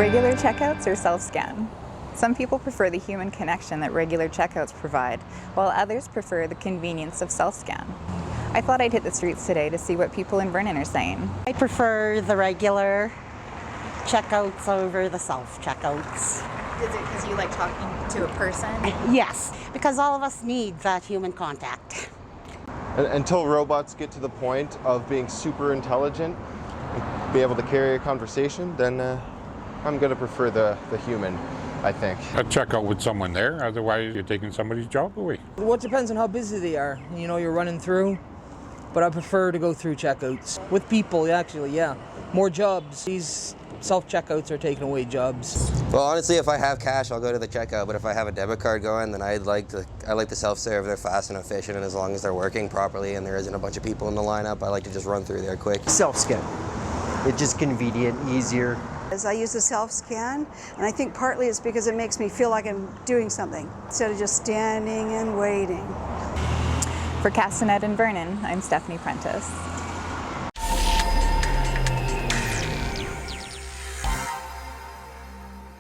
Regular checkouts or self-scan? Some people prefer the human connection that regular checkouts provide, while others prefer the convenience of self-scan. I thought I'd hit the streets today to see what people in Vernon are saying. I prefer the regular checkouts over the self-checkouts. Is it because you like talking to a person? Yes, because all of us need that human contact. Until robots get to the point of being super intelligent, be able to carry a conversation, then I'm going to prefer the human, I think. A checkout with someone there, otherwise you're taking somebody's job away. Well, it depends on how busy they are. You know, you're running through, but I prefer to go through checkouts. With people, actually, yeah. More jobs. These self-checkouts are taking away jobs. Well, honestly, if I have cash, I'll go to the checkout, but if I have a debit card going, then I like the self-serve. They're fast and efficient, and as long as they're working properly and there isn't a bunch of people in the lineup, I like to just run through there quick. Self-scan. It's just convenient, easier. As I use the self-scan, and I think partly it's because it makes me feel like I'm doing something instead of just standing and waiting. For Castanet and Vernon, I'm Stephanie Prentice.